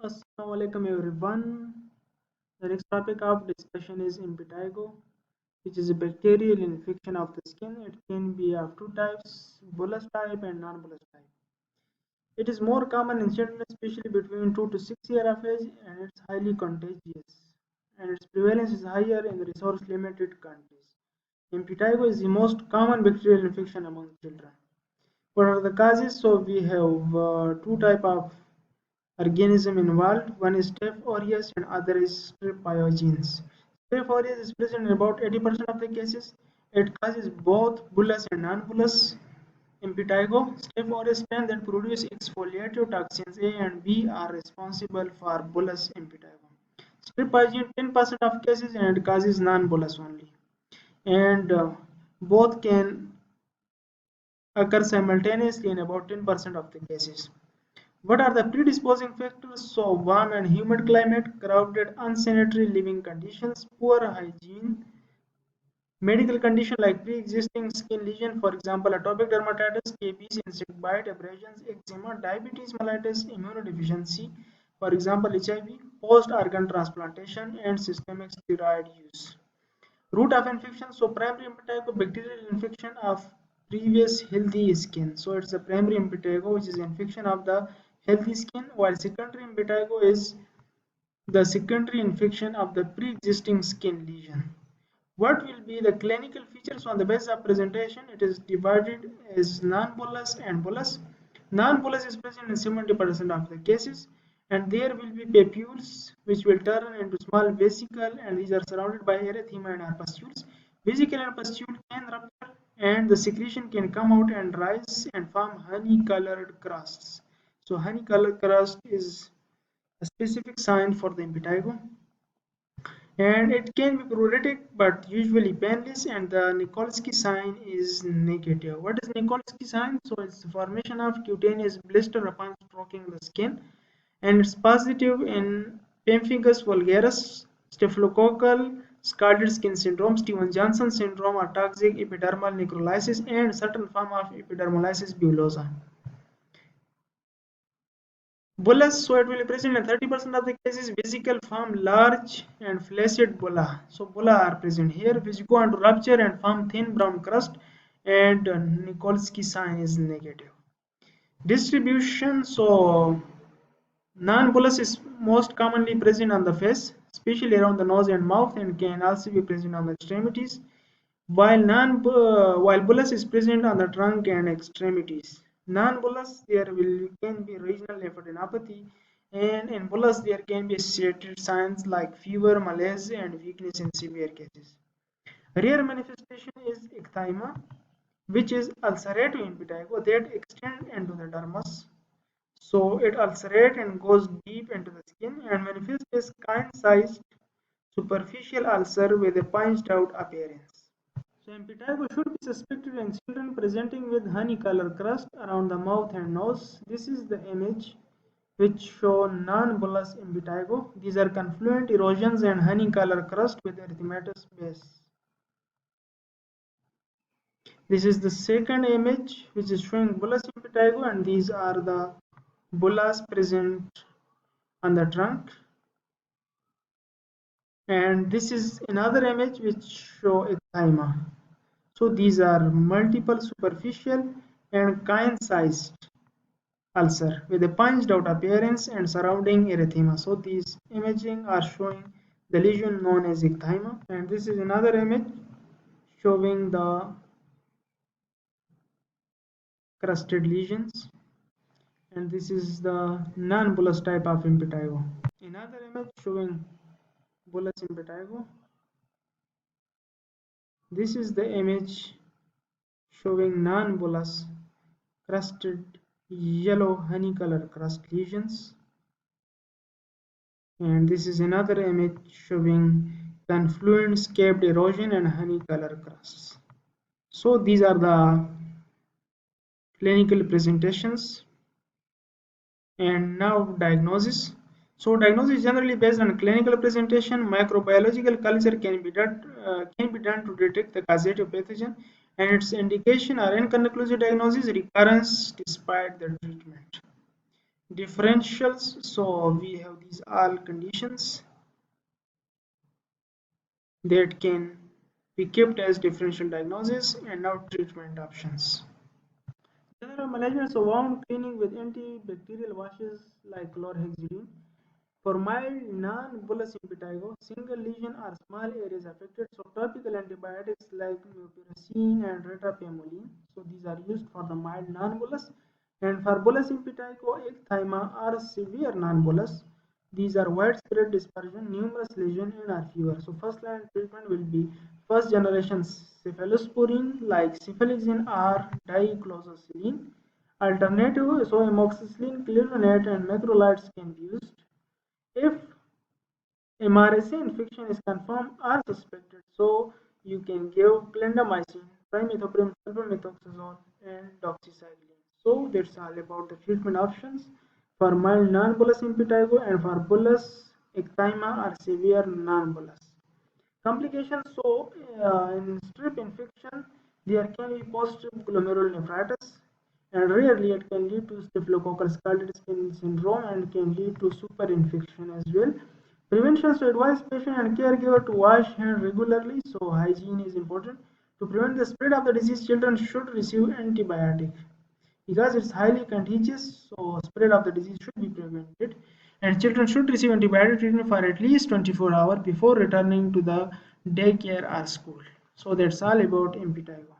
Assalamu alaikum everyone. The next topic of discussion is impetigo, which is a bacterial infection of the skin. It can be of two types, bullous type and non-bullous type. It is more common in children, especially between 2 to 6 years of age, and it's highly contagious. And its prevalence is higher in the resource-limited countries. Impetigo is the most common bacterial infection among children. What are the causes? So we have two type of organism involved. One is Staph aureus and other is Strep pyogenes. Staph aureus is present in about 80% of the cases. It causes both bullous and non-bullous impetigo. Staph aureus strain that produce exfoliative toxins A and B are responsible for bullous impetigo. Strep pyogene 10% of cases and it causes non-bullous only. And both can occur simultaneously in about 10% of the cases. What are the predisposing factors? So, warm and humid climate, crowded, unsanitary living conditions, poor hygiene, medical condition like pre-existing skin lesion, for example, atopic dermatitis, scabies, insect bite, abrasions, eczema, diabetes mellitus, immunodeficiency, for example, HIV, post-organ transplantation, and systemic steroid use. Root of infection, so primary impetigo, bacterial infection of previous healthy skin. So it's a primary impetigo, which is infection of the healthy skin, while secondary impetigo is the secondary infection of the pre-existing skin lesion. What will be the clinical features on the basis of presentation? It is divided as non-bullous and bullous. Non-bullous is present in 70% of the cases, and there will be papules which will turn into small vesicle, and these are surrounded by erythema and are pustules. Vesicle and pustule can rupture, and the secretion can come out and rise and form honey-colored crusts. So honey-colored crust is a specific sign for the impetigo, and it can be pruritic but usually painless, and the Nikolsky sign is negative. What is Nikolsky sign? So it's the formation of cutaneous blister upon stroking the skin, and it's positive in pemphigus vulgaris, staphylococcal scalded skin syndrome, Steven-Johnson syndrome, toxic epidermal necrolysis, and certain form of epidermolysis bullosa. Bullous, so it will be present in 30% of the cases. Vesicle form large and flaccid bulla. So bulla are present here, which go on to rupture and form thin brown crust, and Nikolsky sign is negative. Distribution, so non-bullous is most commonly present on the face, especially around the nose and mouth, and can also be present on the extremities, while bullous is present on the trunk and extremities. Non-bullous there can be regional lymphadenopathy, and in bullous there can be associated signs like fever, malaise, and weakness in severe cases. Rare manifestation is ecthyma, which is ulcerative impetigo that extend into the dermis. So it ulcerates and goes deep into the skin and manifests as kind-sized superficial ulcer with a punched out appearance. So impetigo should be suspected in children presenting with honey-colored crust around the mouth and nose. This is the image which show non-bullous impetigo. These are confluent erosions and honey-colored crust with erythematous base. This is the second image which is showing bullous impetigo, and these are the bullas present on the trunk. And this is another image which show ecthyma. So these are multiple superficial and kind-sized ulcer with a punched out appearance and surrounding erythema. So these imaging are showing the lesion known as ecthyma, and this is another image showing the crusted lesions, and this is the non-bullous type of impetigo. Another image showing bullous impetigo. This is the image showing non-bullous crusted yellow honey color crust lesions, and this is another image showing confluent scaped erosion and honey color crusts. So these are the clinical presentations, and now diagnosis. So diagnosis is generally based on clinical presentation. Microbiological culture can be done to detect the causative pathogen, and its indication are inconclusive diagnosis, recurrence despite the treatment. Differentials, so we have these all conditions that can be kept as differential diagnosis, and now treatment options. General management, so wound cleaning with antibacterial washes like chlorhexidine. For mild non-bullous impetigo, single lesion or small areas affected, so topical antibiotics like mupirocin and retapamolene. So these are used for the mild non-bullous. And for bullous impetigo, ecthyma or severe non-bullous, these are widespread dispersion, numerous lesions and are fewer. So first line treatment will be first generation cephalosporin like cefalexin or dicloxacillin. Alternative, so amoxicillin, clearonate and macrolides can be used. If MRSA infection is confirmed or suspected, so you can give clindamycin, trimethoprim, sulfamethoxazole, and doxycycline. So that's all about the treatment options for mild non-bullous impetigo and for bullous ecthyma or severe non-bullous. Complications, so in strep infection, there can be post-glomerular nephritis, and rarely it can lead to staphylococcal scalded skin syndrome and can lead to superinfection as well. Prevention, so advise patient and caregiver to wash hands regularly, so hygiene is important. To prevent the spread of the disease, children should receive antibiotic because it's highly contagious, so spread of the disease should be prevented, and children should receive antibiotic treatment for at least 24 hours before returning to the daycare or school. So that's all about impetigo.